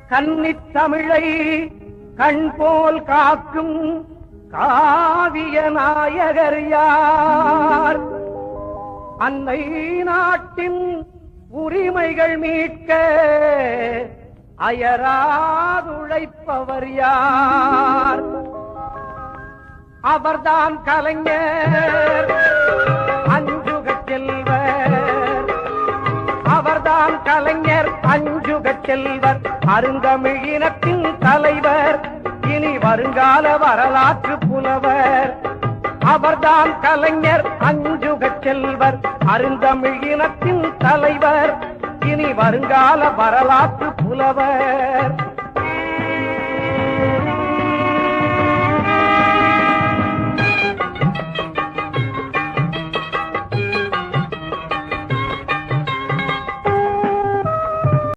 கன்னித் தமிழை கண் போல் காக்கும் காவிய நாயகர் யார்? அன்னை நாட்டின் உரிமைகள் மீட்க அயராதுழைப்பவர் யார்? அவர்தான் கலைஞர் அஞ்சுகச் செல்வர். அவர்தான் கலைஞர் அஞ்சுகச் செல்வர், அருந்தமிழினத்தின் தலைவர், இனி வருங்கால வரலாற்று புலவர். அவர்தான் கலைஞர் அஞ்சுகச் செல்வர், அருந்தமிழினத்தின் தலைவர், இனி வருங்கால வரலாற்று புலவர்.